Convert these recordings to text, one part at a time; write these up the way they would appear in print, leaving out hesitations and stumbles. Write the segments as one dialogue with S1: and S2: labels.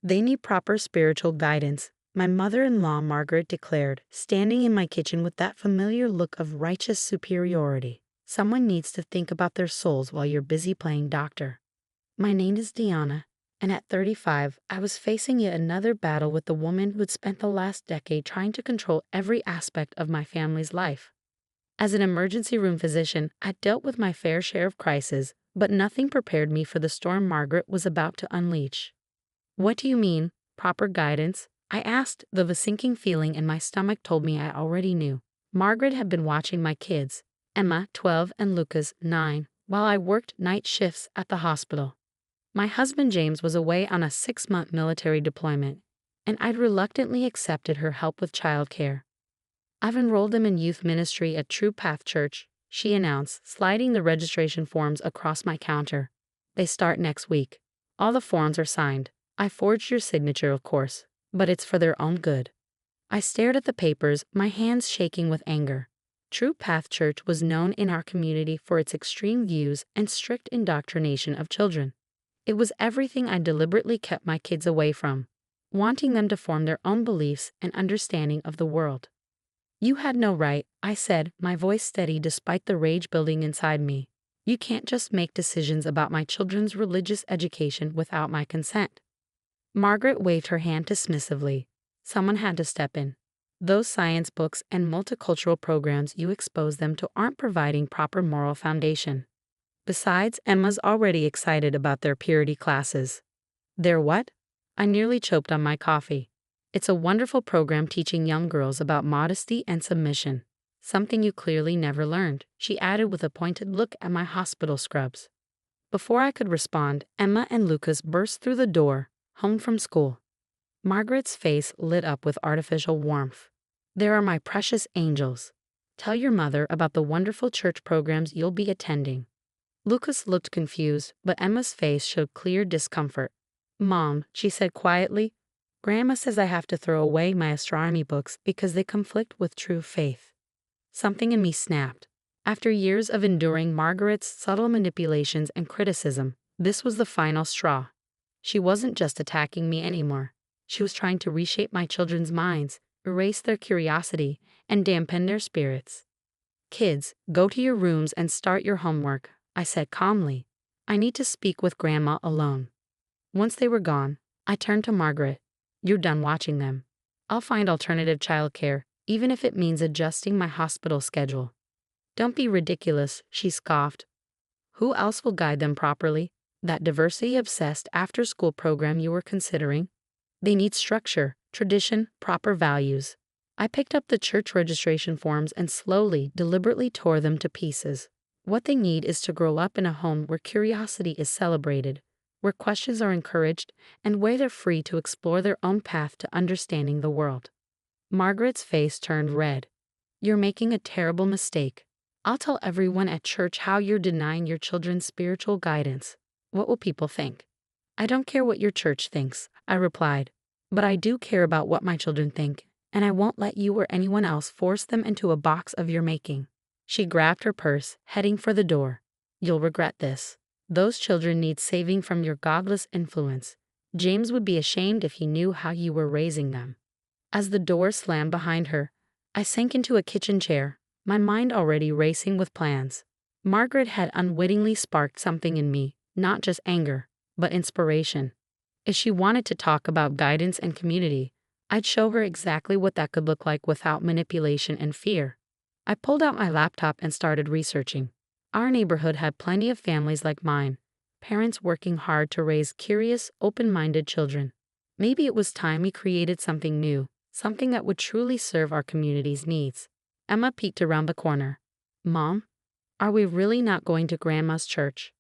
S1: They need proper spiritual guidance, my mother-in-law Margaret declared, standing in my kitchen with that familiar look of righteous superiority. Someone needs to think about their souls while you're busy playing doctor. My name is Deanna, and at 35, I was facing yet another battle with the woman who had spent the last decade trying to control every aspect of my family's life. As an emergency room physician, I dealt with my fair share of crises, but nothing prepared me for the storm Margaret was about to unleash. What do you mean, proper guidance? I asked, though the sinking feeling in my stomach told me I already knew. Margaret had been watching my kids, Emma, 12, and Lucas, 9, while I worked night shifts at the hospital. My husband James was away on a 6-month military deployment, and I'd reluctantly accepted her help with childcare. I've enrolled them in youth ministry at True Path Church, she announced, sliding the registration forms across my counter. They start next week. All the forms are signed. I forged your signature, of course, but it's for their own good. I stared at the papers, my hands shaking with anger. True Path Church was known in our community for its extreme views and strict indoctrination of children. It was everything I deliberately kept my kids away from, wanting them to form their own beliefs and understanding of the world. You had no right, I said, my voice steady despite the rage building inside me. You can't just make decisions about my children's religious education without my consent. Margaret waved her hand dismissively. Someone had to step in. Those science books and multicultural programs you expose them to aren't providing proper moral foundation. Besides, Emma's already excited about their purity classes. Their what? I nearly choked on my coffee. It's a wonderful program teaching young girls about modesty and submission. Something you clearly never learned, she added with a pointed look at my hospital scrubs. Before I could respond, Emma and Lucas burst through the door, home from school. Margaret's face lit up with artificial warmth. There are my precious angels. Tell your mother about the wonderful church programs you'll be attending. Lucas looked confused, but Emma's face showed clear discomfort. Mom, she said quietly, Grandma says I have to throw away my astronomy books because they conflict with true faith. Something in me snapped. After years of enduring Margaret's subtle manipulations and criticism, this was the final straw. She wasn't just attacking me anymore. She was trying to reshape my children's minds, erase their curiosity, and dampen their spirits. Kids, go to your rooms and start your homework, I said calmly. I need to speak with Grandma alone. Once they were gone, I turned to Margaret. You're done watching them. I'll find alternative childcare, even if it means adjusting my hospital schedule. Don't be ridiculous, she scoffed. Who else will guide them properly? That diversity-obsessed after-school program you were considering? They need structure, tradition, proper values. I picked up the church registration forms and slowly, deliberately tore them to pieces. What they need is to grow up in a home where curiosity is celebrated, where questions are encouraged, and where they're free to explore their own path to understanding the world. Margaret's face turned red. You're making a terrible mistake. I'll tell everyone at church how you're denying your children spiritual guidance. What will people think? I don't care what your church thinks, I replied. But I do care about what my children think, and I won't let you or anyone else force them into a box of your making. She grabbed her purse, heading for the door. You'll regret this. Those children need saving from your godless influence. James would be ashamed if he knew how you were raising them. As the door slammed behind her, I sank into a kitchen chair, my mind already racing with plans. Margaret had unwittingly sparked something in me, not just anger, but inspiration. If she wanted to talk about guidance and community, I'd show her exactly what that could look like without manipulation and fear. I pulled out my laptop and started researching. Our neighborhood had plenty of families like mine, parents working hard to raise curious, open-minded children. Maybe it was time we created something new, something that would truly serve our community's needs. Emma peeked around the corner. Mom, are we really not going to Grandma's church?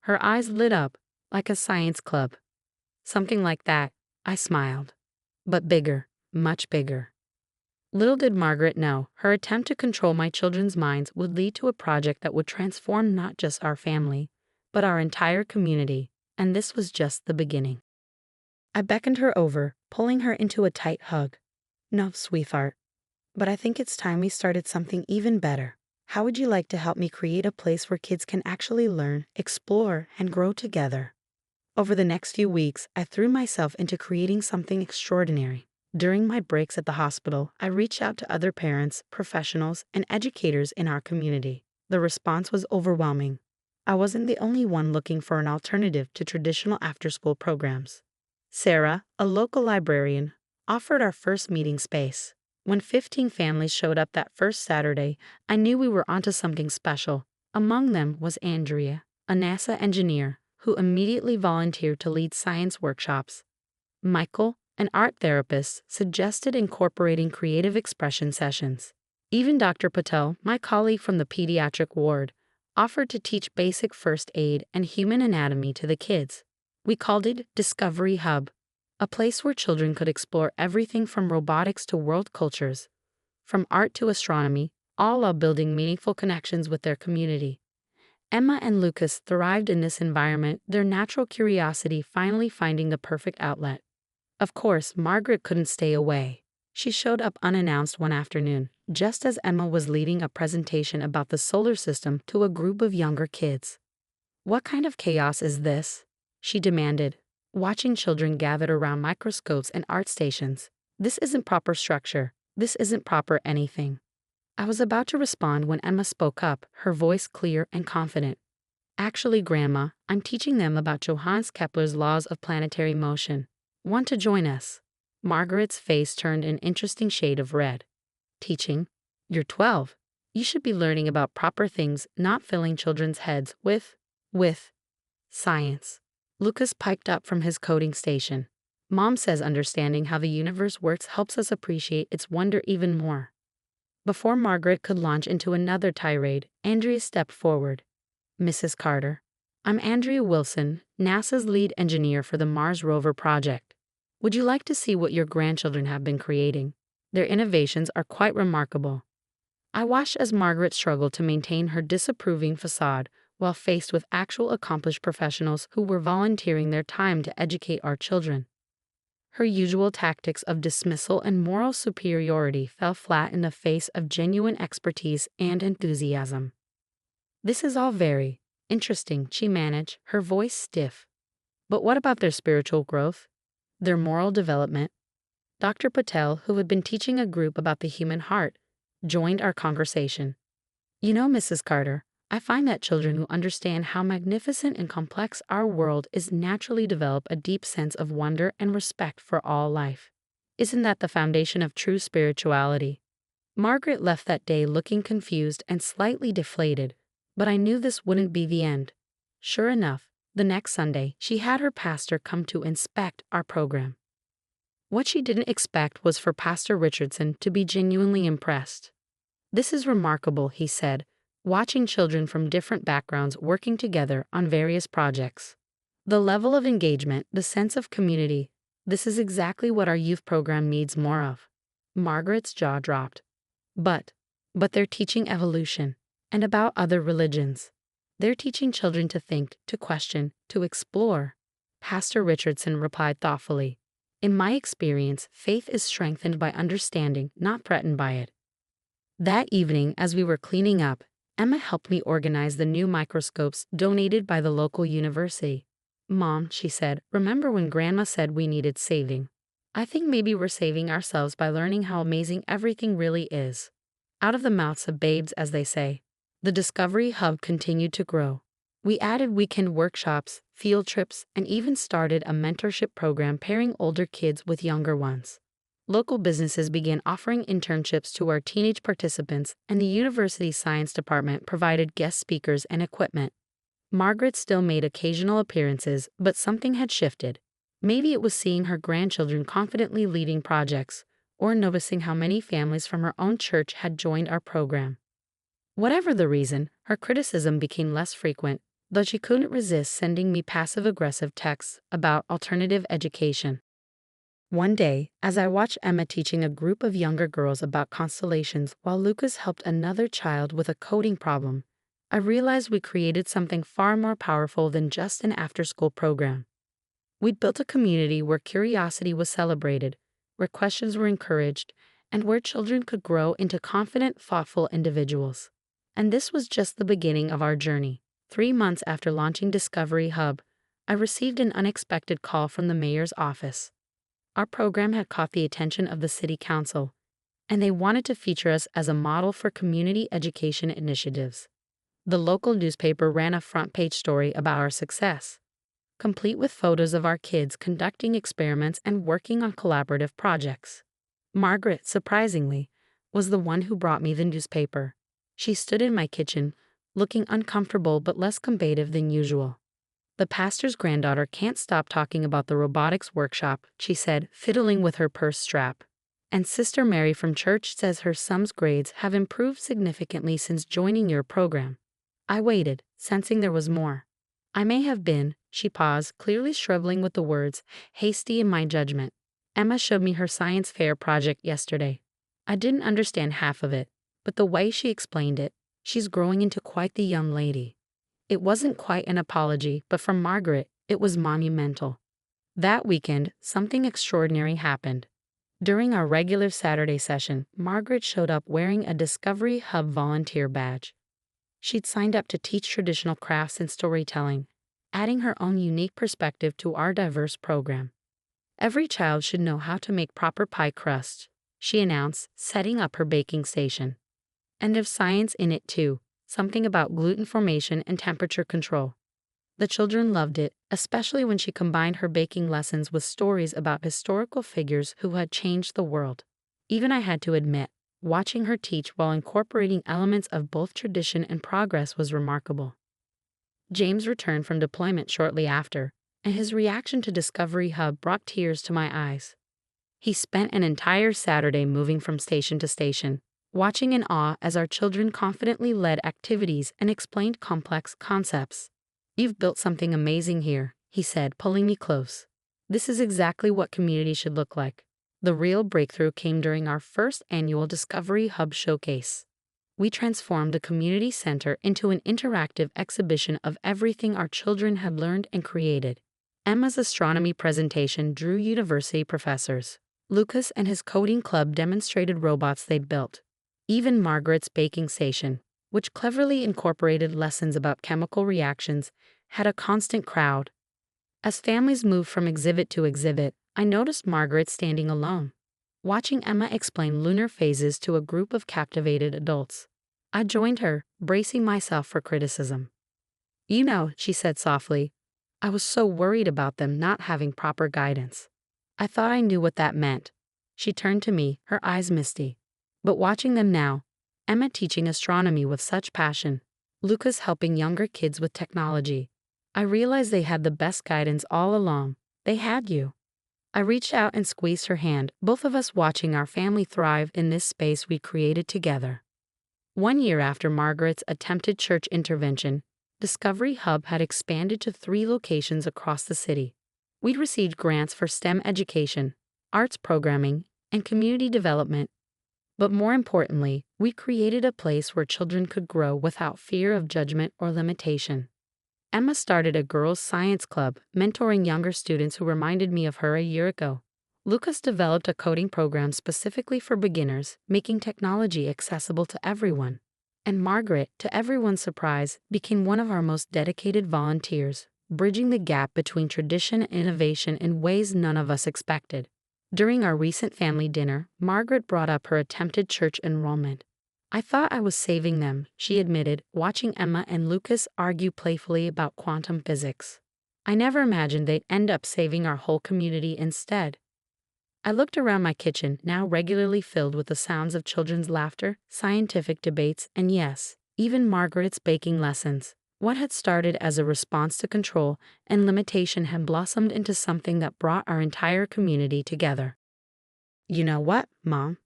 S1: Her eyes lit up, like a science club. Something like that, I smiled. But bigger, much bigger. Little did Margaret know, her attempt to control my children's minds would lead to a project that would transform not just our family, but our entire community, and this was just the beginning. I beckoned her over, pulling her into a tight hug. No, sweetheart, but I think it's time we started something even better. How would you like to help me create a place where kids can actually learn, explore, and grow together? Over the next few weeks, I threw myself into creating something extraordinary. During my breaks at the hospital, I reached out to other parents, professionals, and educators in our community. The response was overwhelming. I wasn't the only one looking for an alternative to traditional after-school programs. Sarah, a local librarian, offered our first meeting space. When 15 families showed up that first Saturday, I knew we were onto something special. Among them was Andrea, a NASA engineer, who immediately volunteered to lead science workshops. Michael, an art therapist, suggested incorporating creative expression sessions. Even Dr. Patel, my colleague from the pediatric ward, offered to teach basic first aid and human anatomy to the kids. We called it Discovery Hub, a place where children could explore everything from robotics to world cultures, from art to astronomy, all while building meaningful connections with their community. Emma and Lucas thrived in this environment, their natural curiosity finally finding the perfect outlet. Of course, Margaret couldn't stay away. She showed up unannounced one afternoon, just as Emma was leading a presentation about the solar system to a group of younger kids. "What kind of chaos is this?" she demanded, watching children gathered around microscopes and art stations. "This isn't proper structure. This isn't proper anything." I was about to respond when Emma spoke up, her voice clear and confident. "Actually, Grandma, I'm teaching them about Johannes Kepler's laws of planetary motion. Want to join us?" Margaret's face turned an interesting shade of red. "Teaching? You're 12. You should be learning about proper things, not filling children's heads with science." Lucas piped up from his coding station. "Mom says understanding how the universe works helps us appreciate its wonder even more." Before Margaret could launch into another tirade, Andrea stepped forward. "Mrs. Carter, I'm Andrea Wilson, NASA's lead engineer for the Mars rover project. Would you like to see what your grandchildren have been creating? Their innovations are quite remarkable." I watched as Margaret struggled to maintain her disapproving facade while faced with actual accomplished professionals who were volunteering their time to educate our children. Her usual tactics of dismissal and moral superiority fell flat in the face of genuine expertise and enthusiasm. "This is all very interesting," she managed, her voice stiff. "But what about their spiritual growth? Their moral development?" Dr. Patel, who had been teaching a group about the human heart, joined our conversation. "You know, Mrs. Carter, I find that children who understand how magnificent and complex our world is naturally develop a deep sense of wonder and respect for all life. Isn't that the foundation of true spirituality?" Margaret left that day looking confused and slightly deflated, but I knew this wouldn't be the end. Sure enough, the next Sunday, she had her pastor come to inspect our program. What she didn't expect was for Pastor Richardson to be genuinely impressed. "This is remarkable," he said, watching children from different backgrounds working together on various projects. "The level of engagement, the sense of community, this is exactly what our youth program needs more of." Margaret's jaw dropped. But they're teaching evolution, and about other religions. They're teaching children to think, to question, to explore." Pastor Richardson replied thoughtfully. "In my experience, faith is strengthened by understanding, not threatened by it." That evening, as we were cleaning up, Emma helped me organize the new microscopes donated by the local university. "Mom," she said, "remember when Grandma said we needed saving? I think maybe we're saving ourselves by learning how amazing everything really is." Out of the mouths of babes, as they say. The Discovery Hub continued to grow. We added weekend workshops, field trips, and even started a mentorship program pairing older kids with younger ones. Local businesses began offering internships to our teenage participants, and the university science department provided guest speakers and equipment. Margaret still made occasional appearances, but something had shifted. Maybe it was seeing her grandchildren confidently leading projects, or noticing how many families from her own church had joined our program. Whatever the reason, her criticism became less frequent, though she couldn't resist sending me passive-aggressive texts about alternative education. One day, as I watched Emma teaching a group of younger girls about constellations while Lucas helped another child with a coding problem, I realized we created something far more powerful than just an after-school program. We'd built a community where curiosity was celebrated, where questions were encouraged, and where children could grow into confident, thoughtful individuals. And this was just the beginning of our journey. 3 months after launching Discovery Hub, I received an unexpected call from the mayor's office. Our program had caught the attention of the city council, and they wanted to feature us as a model for community education initiatives. The local newspaper ran a front-page story about our success, complete with photos of our kids conducting experiments and working on collaborative projects. Margaret, surprisingly, was the one who brought me the newspaper. She stood in my kitchen, looking uncomfortable but less combative than usual. "The pastor's granddaughter can't stop talking about the robotics workshop," she said, fiddling with her purse strap. "And Sister Mary from church says her son's grades have improved significantly since joining your program." I waited, sensing there was more. I may have been, she paused, clearly struggling with the words, hasty in my judgment. "Emma showed me her science fair project yesterday. I didn't understand half of it, but the way she explained it, she's growing into quite the young lady." It wasn't quite an apology, but for Margaret, it was monumental. That weekend, something extraordinary happened. During our regular Saturday session, Margaret showed up wearing a Discovery Hub volunteer badge. She'd signed up to teach traditional crafts and storytelling, adding her own unique perspective to our diverse program. "Every child should know how to make proper pie crust," she announced, setting up her baking station. "And there's science in it too, something about gluten formation and temperature control." The children loved it, especially when she combined her baking lessons with stories about historical figures who had changed the world. Even I had to admit, watching her teach while incorporating elements of both tradition and progress was remarkable. James returned from deployment shortly after, and his reaction to Discovery Hub brought tears to my eyes. He spent an entire Saturday moving from station to station, watching in awe as our children confidently led activities and explained complex concepts. "You've built something amazing here," he said, pulling me close. "This is exactly what community should look like." The real breakthrough came during our first annual Discovery Hub showcase. We transformed the community center into an interactive exhibition of everything our children had learned and created. Emma's astronomy presentation drew university professors. Lucas and his coding club demonstrated robots they'd built. Even Margaret's baking station, which cleverly incorporated lessons about chemical reactions, had a constant crowd. As families moved from exhibit to exhibit, I noticed Margaret standing alone, watching Emma explain lunar phases to a group of captivated adults. I joined her, bracing myself for criticism. "You know," she said softly, "I was so worried about them not having proper guidance. I thought I knew what that meant." She turned to me, her eyes misty. "But watching them now, Emma teaching astronomy with such passion, Lucas helping younger kids with technology, I realized they had the best guidance all along. They had you." I reached out and squeezed her hand, both of us watching our family thrive in this space we created together. 1 year after Margaret's attempted church intervention, Discovery Hub had expanded to 3 locations across the city. We'd received grants for STEM education, arts programming, and community development. But more importantly, we created a place where children could grow without fear of judgment or limitation. Emma started a girls' science club, mentoring younger students who reminded me of her a year ago. Lucas developed a coding program specifically for beginners, making technology accessible to everyone. And Margaret, to everyone's surprise, became one of our most dedicated volunteers, bridging the gap between tradition and innovation in ways none of us expected. During our recent family dinner, Margaret brought up her attempted church enrollment. "I thought I was saving them," she admitted, watching Emma and Lucas argue playfully about quantum physics. "I never imagined they'd end up saving our whole community instead." I looked around my kitchen, now regularly filled with the sounds of children's laughter, scientific debates, and yes, even Margaret's baking lessons. What had started as a response to control and limitation had blossomed into something that brought our entire community together. "You know what, Mom?"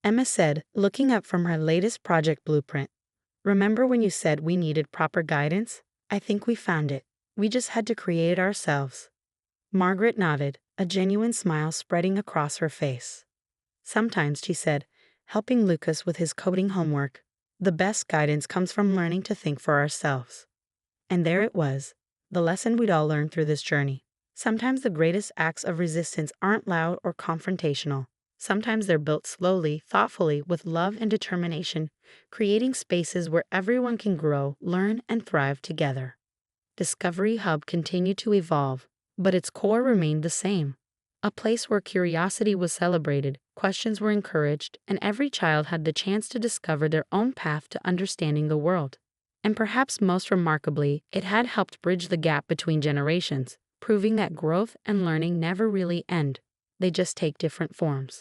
S1: Emma said, looking up from her latest project blueprint. "Remember when you said we needed proper guidance? I think we found it. We just had to create it ourselves." Margaret nodded, a genuine smile spreading across her face. "Sometimes," she said, helping Lucas with his coding homework, "the best guidance comes from learning to think for ourselves." And there it was, the lesson we'd all learned through this journey. Sometimes the greatest acts of resistance aren't loud or confrontational. Sometimes they're built slowly, thoughtfully, with love and determination, creating spaces where everyone can grow, learn, and thrive together. Discovery Hub continued to evolve, but its core remained the same. A place where curiosity was celebrated, questions were encouraged, and every child had the chance to discover their own path to understanding the world. And perhaps most remarkably, it had helped bridge the gap between generations, proving that growth and learning never really end. They just take different forms.